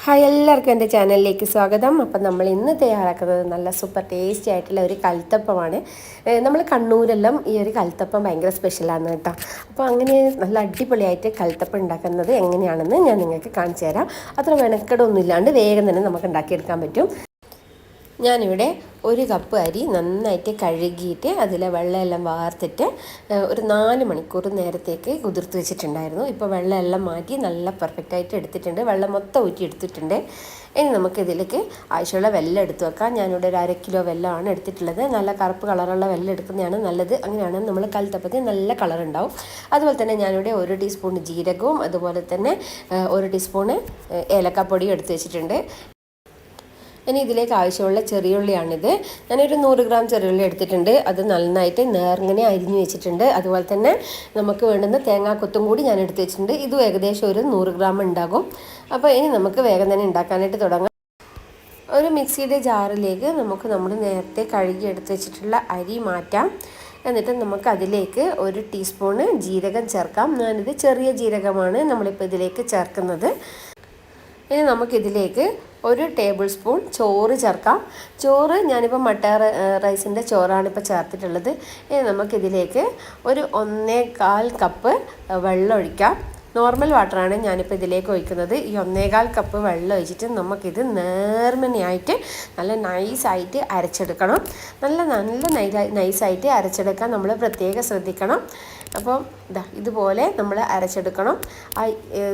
Hi, എല്ലാവർക്കും എൻ്റെ ചാനലിലേക്ക് സ്വാഗതം. അപ്പം നമ്മൾ ഇന്ന് തയ്യാറാക്കുന്നത് നല്ല സൂപ്പർ ടേസ്റ്റി ആയിട്ടുള്ള ഒരു കൽത്തപ്പമാണ്. നമ്മൾ കണ്ണൂരെല്ലാം ഈ ഒരു കൽത്തപ്പം ഭയങ്കര സ്പെഷ്യലാണ് കേട്ടോ. അപ്പോൾ അങ്ങനെ നല്ല അടിപൊളിയായിട്ട് കൽത്തപ്പം ഉണ്ടാക്കുന്നത് എങ്ങനെയാണെന്ന് ഞാൻ നിങ്ങൾക്ക് കാണിച്ചു തരാം. അത്ര മെനക്കെടൊന്നും ഇല്ലാണ്ട് വേഗം തന്നെ നമുക്ക് ഉണ്ടാക്കിയെടുക്കാൻ പറ്റും. ഞാനിവിടെ ഒരു കപ്പ് അരി നന്നായിട്ട് കഴുകിയിട്ട് അതിലെ വെള്ളമെല്ലാം വാർത്തിട്ട് ഒരു 4 മണിക്കൂർ നേരത്തേക്ക് കുതിർത്ത് വെച്ചിട്ടുണ്ടായിരുന്നു. ഇപ്പോൾ വെള്ളമെല്ലാം മാറ്റി നല്ല പെർഫെക്റ്റായിട്ട് എടുത്തിട്ടുണ്ട്. വെള്ളം മൊത്തം ഊറ്റി എടുത്തിട്ടുണ്ട്. ഇനി നമുക്കിതിലേക്ക് ആവശ്യമുള്ള വെല്ലം എടുത്ത് വെക്കാം. ഞാനിവിടെ ഒരു 1/2 കിലോ വെല്ലമാണ് എടുത്തിട്ടുള്ളത്. നല്ല കറുപ്പ് കളറുള്ള വെല്ലം എടുക്കുന്നതാണ് നല്ലത്. അങ്ങനെയാണ് നമ്മൾ കൽത്തപ്പത്തിന് നല്ല കളർ ഉണ്ടാവും. അതുപോലെ തന്നെ ഞാനിവിടെ 1 ടീസ്പൂൺ ജീരകവും അതുപോലെ തന്നെ 1 ടീസ്പൂണ് ഏലക്കാപ്പൊടിയും എടുത്ത് വെച്ചിട്ടുണ്ട്. ഇനി ഇതിലേക്ക് ആവശ്യമുള്ള ചെറിയുള്ളിയാണിത്. ഞാനൊരു 100 ഗ്രാം ചെറിയുള്ളി എടുത്തിട്ടുണ്ട്. അത് നന്നായിട്ട് നേർങ്ങനെ അരിഞ്ഞു വെച്ചിട്ടുണ്ട്. അതുപോലെ തന്നെ നമുക്ക് വേണ്ടുന്ന തേങ്ങാക്കൊത്തും കൂടി ഞാൻ എടുത്ത് വെച്ചിട്ടുണ്ട്. ഇതും ഏകദേശം ഒരു 100 ഗ്രാം ഉണ്ടാകും. അപ്പോൾ ഇനി നമുക്ക് വേഗം തന്നെ ഉണ്ടാക്കാനായിട്ട് തുടങ്ങാം. ഒരു മിക്സിയുടെ ജാറിലേക്ക് നമുക്ക് നമ്മൾ നേരത്തെ കഴുകി എടുത്ത് വെച്ചിട്ടുള്ള അരി മാറ്റാം. എന്നിട്ട് നമുക്ക് അതിലേക്ക് 1 ടീസ്പൂണ് ജീരകം ചേർക്കാം. ഞാനിത് ചെറിയ ജീരകമാണ് നമ്മളിപ്പോൾ ഇതിലേക്ക് ചേർക്കുന്നത്. ഇനി നമുക്കിതിലേക്ക് 1 ടേബിൾ സ്പൂൺ ചോറ് ചേർക്കാം. ചോറ് ഞാനിപ്പോൾ മട്ട റൈസിൻ്റെ ചോറാണ് ഇപ്പോൾ ചേർത്തിട്ടുള്ളത്. ഇനി നമുക്കിതിലേക്ക് ഒരു 1.25 കപ്പ് വെള്ളം ഒഴിക്കാം. നോർമൽ വാട്ടറാണ് ഞാനിപ്പോൾ ഇതിലേക്ക് ഒഴിക്കുന്നത്. ഈ 1.25 കപ്പ് വെള്ളം ഒഴിച്ചിട്ട് നമുക്കിത് നേർമനയായിട്ട് നല്ല നൈസായിട്ട് അരച്ചെടുക്കണം. നല്ല നൈസായിട്ട് അരച്ചെടുക്കാൻ നമ്മൾ പ്രത്യേകം ശ്രദ്ധിക്കണം. അപ്പം ഇതുപോലെ നമ്മൾ അരച്ചെടുക്കണം.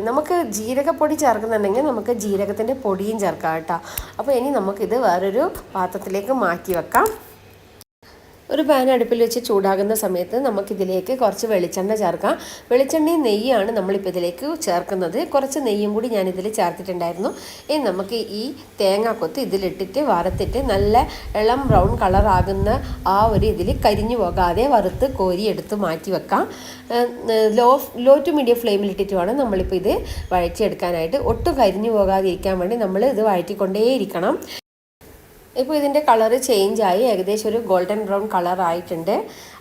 നമുക്ക് ജീരകപ്പൊടി ചേർക്കുന്നുണ്ടെങ്കിൽ നമുക്ക് ജീരകത്തിൻ്റെ പൊടിയും ചേർക്കാം കേട്ടോ. അപ്പോൾ ഇനി നമുക്കിത് വേറൊരു പാത്രത്തിലേക്ക് മാറ്റി വെക്കാം. ഒരു പാൻ അടുപ്പിൽ വെച്ച് ചൂടാകുന്ന സമയത്ത് നമുക്കിതിലേക്ക് കുറച്ച് വെളിച്ചെണ്ണ ചേർക്കാം. വെളിച്ചെണ്ണയും നെയ്യാണ് നമ്മളിപ്പോൾ ഇതിലേക്ക് ചേർക്കുന്നത്. കുറച്ച് നെയ്യും കൂടി ഞാനിതിൽ ചേർത്തിട്ടുണ്ടായിരുന്നു. ഇനി നമുക്ക് ഈ തേങ്ങാക്കൊത്ത് ഇതിലിട്ടിട്ട് വറുത്തിട്ട് നല്ല ഇളം ബ്രൗൺ കളറാകുന്ന ആ ഒരു ഇതിൽ കരിഞ്ഞു പോകാതെ വറുത്ത് കോരി എടുത്ത് മാറ്റി വെക്കാം. ലോ ടു മീഡിയം ഫ്ലെയിമിലിട്ടിട്ട് വേണം നമ്മളിപ്പോൾ ഇത് വഴറ്റിയെടുക്കാനായിട്ട്. ഒട്ടും കരിഞ്ഞു പോകാതിരിക്കാൻ വേണ്ടി നമ്മൾ ഇത് വഴറ്റിക്കൊണ്ടേയിരിക്കണം. ഇപ്പോൾ ഇതിൻ്റെ കളറ് ചേഞ്ചായി ഏകദേശം ഒരു ഗോൾഡൻ ബ്രൗൺ കളറായിട്ടുണ്ട്.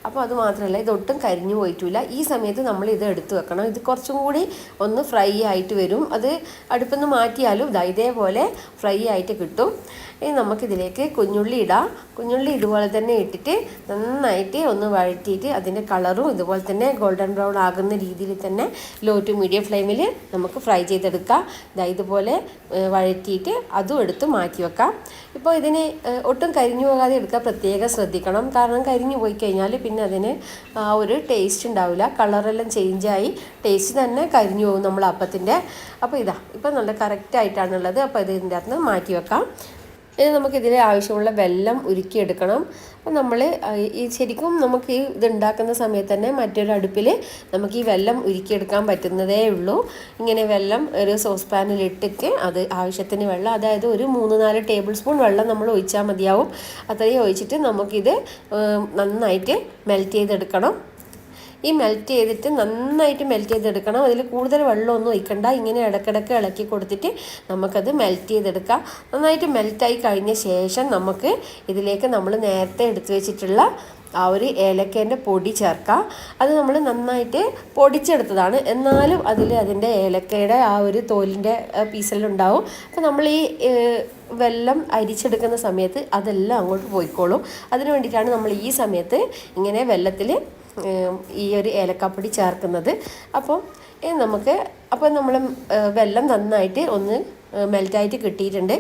അപ്പോൾ അത് മാത്രമല്ല, ഇതൊട്ടും കരിഞ്ഞു പോയിട്ടില്ല. ഈ സമയത്ത് നമ്മൾ ഇത് എടുത്ത് വെക്കണം. ഇത് കുറച്ചും കൂടി ഒന്ന് ഫ്രൈ ആയിട്ട് വരും. അത് അടുപ്പിൽ നിന്ന് മാറ്റിയാലും ഇതേപോലെ ഫ്രൈ ആയിട്ട് കിട്ടും. ഇനി നമുക്കിതിലേക്ക് കുഞ്ഞുള്ളി ഇടാം. കുഞ്ഞുള്ളി ഇതുപോലെ തന്നെ ഇട്ടിട്ട് നന്നായിട്ട് ഒന്ന് വഴറ്റിയിട്ട് അതിൻ്റെ കളറും ഇതുപോലെ തന്നെ ഗോൾഡൻ ബ്രൗൺ ആകുന്ന രീതിയിൽ തന്നെ ലോ ടു മീഡിയം ഫ്ലെയിമിൽ നമുക്ക് ഫ്രൈ ചെയ്തെടുക്കാം. ഇതുപോലെ വഴറ്റിയിട്ട് അതും എടുത്ത് മാറ്റി വെക്കാം. ഇപ്പോൾ ഇതിന് ഒട്ടും കരിഞ്ഞു പോകാതെ എടുക്കാൻ പ്രത്യേകം ശ്രദ്ധിക്കണം. കാരണം കരിഞ്ഞു പോയി കഴിഞ്ഞാൽ പിന്നെ അതിന് ആ ഒരു ടേസ്റ്റ് ഉണ്ടാവില്ല. കളറെല്ലാം ചേഞ്ചായി ടേസ്റ്റ് തന്നെ കരിഞ്ഞു പോകും നമ്മൾ അപ്പത്തിൻ്റെ. അപ്പോൾ ഇപ്പോൾ നല്ല കറക്റ്റായിട്ടാണുള്ളത്. അപ്പോൾ ഇതിൻ്റെ അകത്ത് മാറ്റി വെക്കാം. ഇനി നമുക്കിതിൽ ആവശ്യമുള്ള വെല്ലം ഉരുക്കിയെടുക്കണം. അപ്പോൾ നമ്മൾ ശരിക്കും നമുക്ക് ഈ ഇതുണ്ടാക്കുന്ന സമയത്ത് തന്നെ മറ്റൊരു അടുപ്പിൽ നമുക്ക് ഈ വെല്ലം ഉരുക്കിയെടുക്കാൻ പറ്റുന്നതേ ഉള്ളൂ. ഇങ്ങനെ വെല്ലം ഒരു സോസ് പാനിലിട്ടിട്ട് അത് ആവശ്യത്തിന് വെള്ളം, അതായത് ഒരു 3-4 ടേബിൾ സ്പൂൺ വെള്ളം നമ്മൾ ഒഴിച്ചാൽ മതിയാവും. അത്രയും ഒഴിച്ചിട്ട് നമുക്കിത് നന്നായിട്ട് മെൽറ്റ് ചെയ്തെടുക്കണം. ഈ മെൽറ്റ് ചെയ്തിട്ട് നന്നായിട്ട് മെൽറ്റ് ചെയ്തെടുക്കണം. അതിൽ കൂടുതൽ വെള്ളമൊന്നും ഒഴിക്കണ്ട. ഇങ്ങനെ ഇടയ്ക്കിടയ്ക്ക് ഇളക്കി കൊടുത്തിട്ട് നമുക്കത് മെൽറ്റ് ചെയ്തെടുക്കാം. നന്നായിട്ട് മെൽറ്റായി കഴിഞ്ഞ ശേഷം നമുക്ക് ഇതിലേക്ക് നമ്മൾ നേരത്തെ എടുത്തു വെച്ചിട്ടുള്ള ആ ഒരു ഏലക്കേൻ്റെ പൊടി ചേർക്കാം. അത് നമ്മൾ നന്നായിട്ട് പൊടിച്ചെടുത്തതാണ്. എന്നാലും അതിൻ്റെ ഏലക്കയുടെ ആ ഒരു തോലിൻ്റെ പീസെല്ലാം ഉണ്ടാവും. അപ്പോൾ നമ്മൾ ഈ വെല്ലം അരിച്ചെടുക്കുന്ന സമയത്ത് അതെല്ലാം അങ്ങോട്ട് പോയിക്കോളും. അതിന് വേണ്ടിയിട്ടാണ് നമ്മൾ ഈ സമയത്ത് ഇങ്ങനെ വെല്ലത്തിൽ ഈ ഒരു ഏലക്കാപ്പൊടി ചേർക്കുന്നത്. അപ്പോൾ നമ്മൾ വെല്ലം നന്നായിട്ട് ഒന്ന് മെൽറ്റായിട്ട് കിട്ടിയിട്ടുണ്ട്.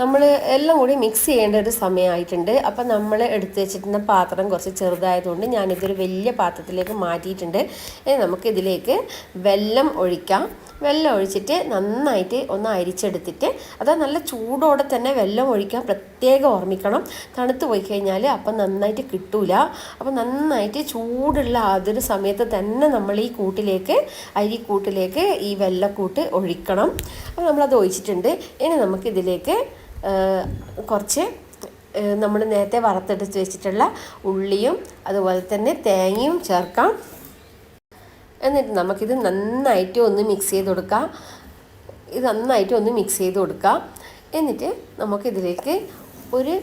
നമ്മൾ എല്ലാം കൂടി മിക്സ് ചെയ്യേണ്ട ഒരു സമയമായിട്ടുണ്ട്. അപ്പം നമ്മൾ എടുത്ത് വെച്ചിട്ടുള്ള പാത്രം കുറച്ച് ചെറുതായതുകൊണ്ട് ഞാനിതൊരു വലിയ പാത്രത്തിലേക്ക് മാറ്റിയിട്ടുണ്ട്. നമുക്കിതിലേക്ക് വെല്ലം ഒഴിക്കാം. വെല്ലം ഒഴിച്ചിട്ട് നന്നായിട്ട് ഒന്ന് അരിച്ചെടുത്തിട്ട്, അത് നല്ല ചൂടോടെ തന്നെ വെല്ലം ഒഴിക്കാൻ പ്രത്യേകം ഓർമ്മിക്കണം. തണുത്ത് പോയി കഴിഞ്ഞാൽ അപ്പം നന്നായിട്ട് കിട്ടൂല. അപ്പം നന്നായിട്ട് ചൂടുള്ള അതൊരു സമയത്ത് തന്നെ നമ്മൾ ഈ അരിക്കൂട്ടിലേക്ക് ഈ വെല്ലക്കൂട്ട് ഒഴിക്കണം. അപ്പോൾ നമ്മളത് ഒഴിച്ചിട്ടുണ്ട്. ഇനി നമുക്കിതിലേക്ക് കുറച്ച് നമ്മൾ നേരത്തെ വറുത്തെടുത്ത് വെച്ചിട്ടുള്ള ഉള്ളിയും അതുപോലെ തന്നെ തേങ്ങയും ചേർക്കാം. എന്നിട്ട് നമുക്കിത് നന്നായിട്ട് ഒന്ന് മിക്സ് ചെയ്ത് കൊടുക്കാം. എന്നിട്ട് നമുക്കിതിലേക്ക് ഒരു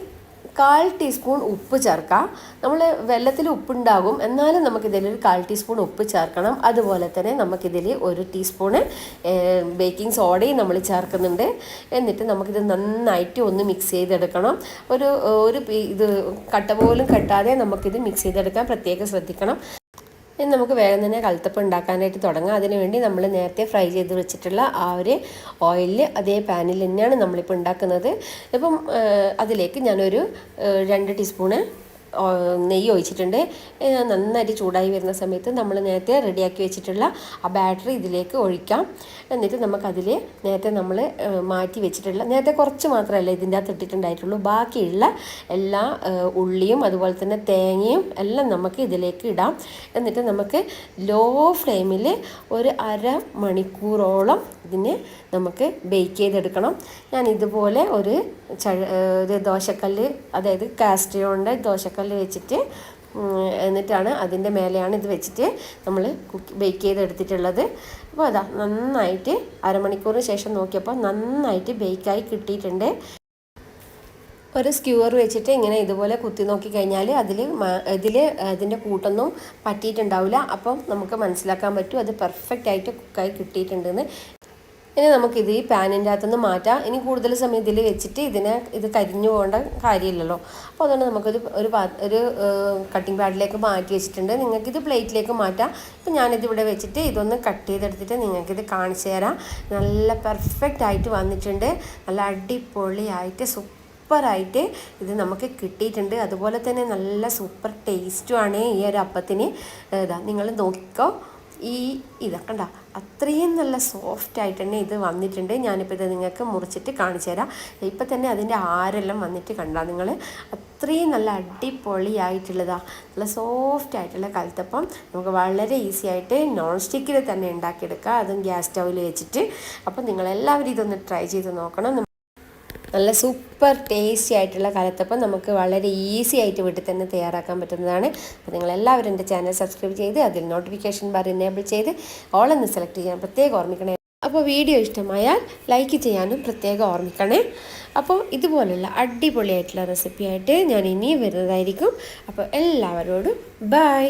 1/4 ടീസ്പൂൺ ഉപ്പ് ചേർക്കാം. നമ്മൾ വെള്ളത്തിൽ ഉപ്പുണ്ടാകും, എന്നാലും നമുക്കിതിൽ ഒരു 1/4 ടീസ്പൂൺ ഉപ്പ് ചേർക്കണം. അതുപോലെ തന്നെ നമുക്കിതിൽ 1 ടീസ്പൂണ് ബേക്കിംഗ് സോഡയും നമ്മൾ ചേർക്കുന്നുണ്ട്. എന്നിട്ട് നമുക്കിത് നന്നായിട്ട് ഒന്ന് മിക്സ് ചെയ്തെടുക്കണം. ഇത് കട്ട പോലും കെട്ടാതെ നമുക്കിത് മിക്സ് ചെയ്തെടുക്കാൻ പ്രത്യേകം ശ്രദ്ധിക്കണം. ഇനി നമുക്ക് വേഗം തന്നെ കൽത്തപ്പം ഉണ്ടാക്കാനായിട്ട് തുടങ്ങാം. അതിനുവേണ്ടി നമ്മൾ നേരത്തെ ഫ്രൈ ചെയ്ത് വെച്ചിട്ടുള്ള ആ ഒരു ഓയിലിൽ അതേ പാനിൽ തന്നെയാണ് നമ്മളിപ്പോൾ ഉണ്ടാക്കുന്നത്. ഇപ്പം അതിലേക്ക് ഞാനൊരു 2 ടീസ്പൂണ് നെയ്യ് ഒഴിച്ചിട്ടുണ്ട്. നന്നായിട്ട് ചൂടായി വരുന്ന സമയത്ത് നമ്മൾ നേരത്തെ റെഡിയാക്കി വെച്ചിട്ടുള്ള ആ ബാറ്ററി ഇതിലേക്ക് ഒഴിക്കാം. എന്നിട്ട് നമുക്കതിൽ നേരത്തെ നമ്മൾ മാറ്റി വെച്ചിട്ടുള്ള, നേരത്തെ കുറച്ച് മാത്രമല്ല ഇതിൻ്റെ അകത്ത് ഇട്ടിട്ടുണ്ടായിട്ടുള്ളൂ, ബാക്കിയുള്ള എല്ലാ ഉള്ളിയും അതുപോലെ തന്നെ തേങ്ങയും എല്ലാം നമുക്ക് ഇതിലേക്ക് ഇടാം. എന്നിട്ട് നമുക്ക് ലോ ഫ്ലെയിമിൽ ഒരു 1/2 മണിക്കൂറോളം ഇതിനെ നമുക്ക് ബേക്ക് ചെയ്തെടുക്കണം. ഞാൻ ഇതുപോലെ ഒരു ദോശക്കല്ല്, അതായത് കാസ്റ്റിയോണിൻ്റെ ദോശക്കല്ല് വെച്ചിട്ട് എന്നിട്ടാണ് അതിൻ്റെ മേലെയാണ് ഇത് വെച്ചിട്ട് നമ്മൾ ബേക്ക് ചെയ്തെടുത്തിട്ടുള്ളത്. അപ്പോൾ അതാ നന്നായിട്ട് അരമണിക്കൂറിന് ശേഷം നോക്കിയപ്പോൾ നന്നായിട്ട് ബേക്കായി കിട്ടിയിട്ടുണ്ട്. ഒരു സ്ക്യൂർ വെച്ചിട്ട് ഇങ്ങനെ ഇതുപോലെ കുത്തി നോക്കി കഴിഞ്ഞാൽ അതിൻ്റെ കൂട്ടൊന്നും പറ്റിയിട്ടുണ്ടാവില്ല. അപ്പം നമുക്ക് മനസ്സിലാക്കാൻ പറ്റും അത് പെർഫെക്റ്റ് ആയിട്ട് കുക്കായി കിട്ടിയിട്ടുണ്ടെന്ന്. ഇനി നമുക്കിത് ഈ പാനിൻ്റെ അകത്തുനിന്ന് മാറ്റാം. ഇനി കൂടുതൽ സമയം ഇതിൽ വെച്ചിട്ട് ഇത് കരിഞ്ഞു പോകേണ്ട കാര്യമില്ലല്ലോ. അപ്പോൾ അതുകൊണ്ട് നമുക്കിത് ഒരു കട്ടിംഗ് പാഡിലേക്ക് മാറ്റി വെച്ചിട്ടുണ്ട്. നിങ്ങൾക്കിത് പ്ലേറ്റിലേക്ക് മാറ്റാം. ഇപ്പോൾ ഞാനിത് ഇവിടെ വെച്ചിട്ട് ഇതൊന്ന് കട്ട് ചെയ്തെടുത്തിട്ട് നിങ്ങൾക്കിത് കാണിച്ചു തരാം. നല്ല പെർഫെക്റ്റ് ആയിട്ട് വന്നിട്ടുണ്ട്. നല്ല അടിപൊളിയായിട്ട് സൂപ്പറായിട്ട് ഇത് നമുക്ക് കിട്ടിയിട്ടുണ്ട്. അതുപോലെ തന്നെ നല്ല സൂപ്പർ ടേസ്റ്റുമാണ് ഈ ഒരു അപ്പത്തിന്. നിങ്ങൾ നോക്കിക്കോ, ഇതൊക്കെ കണ്ട അത്രയും നല്ല സോഫ്റ്റായിട്ട് തന്നെ ഇത് വന്നിട്ടുണ്ട്. ഞാനിപ്പോൾ ഇത് നിങ്ങൾക്ക് മുറിച്ചിട്ട് കാണിച്ചു തരാം. ഇപ്പം തന്നെ അതിൻ്റെ ആരെല്ലാം വന്നിട്ട് കണ്ടാൽ നിങ്ങൾ, അത്രയും നല്ല അടിപൊളിയായിട്ടുള്ളതാണ്. നല്ല സോഫ്റ്റ് ആയിട്ടുള്ള കൽത്തപ്പം നമുക്ക് വളരെ ഈസി ആയിട്ട് നോൺ സ്റ്റിക്കിൽ തന്നെ ഉണ്ടാക്കിയെടുക്കാം, അതും ഗ്യാസ് സ്റ്റൗവിൽ വെച്ചിട്ട്. അപ്പം നിങ്ങളെല്ലാവരും ഇതൊന്ന് ട്രൈ ചെയ്ത് നോക്കണം. നല്ല സൂപ്പർ ടേസ്റ്റി ആയിട്ടുള്ള കലത്തപ്പം നമുക്ക് വളരെ ഈസി ആയിട്ട് വീട്ടിൽ തന്നെ തയ്യാറാക്കാൻ പറ്റുന്നതാണ്. അപ്പോൾ നിങ്ങളെല്ലാവരും എൻ്റെ ചാനൽ സബ്സ്ക്രൈബ് ചെയ്ത് അതിൽ നോട്ടിഫിക്കേഷൻ ബാർ എനേബിൾ ചെയ്ത് ഓളെന്ന് സെലക്ട് ചെയ്യാൻ പ്രത്യേകം ഓർമ്മിക്കണേ. അപ്പോൾ വീഡിയോ ഇഷ്ടമായാൽ ലൈക്ക് ചെയ്യാനും പ്രത്യേകം ഓർമ്മിക്കണേ. അപ്പോൾ ഇതുപോലുള്ള അടിപൊളിയായിട്ടുള്ള റെസിപ്പിയായിട്ട് ഞാൻ ഇനിയും വരുന്നതായിരിക്കും. അപ്പോൾ എല്ലാവരോടും ബൈ.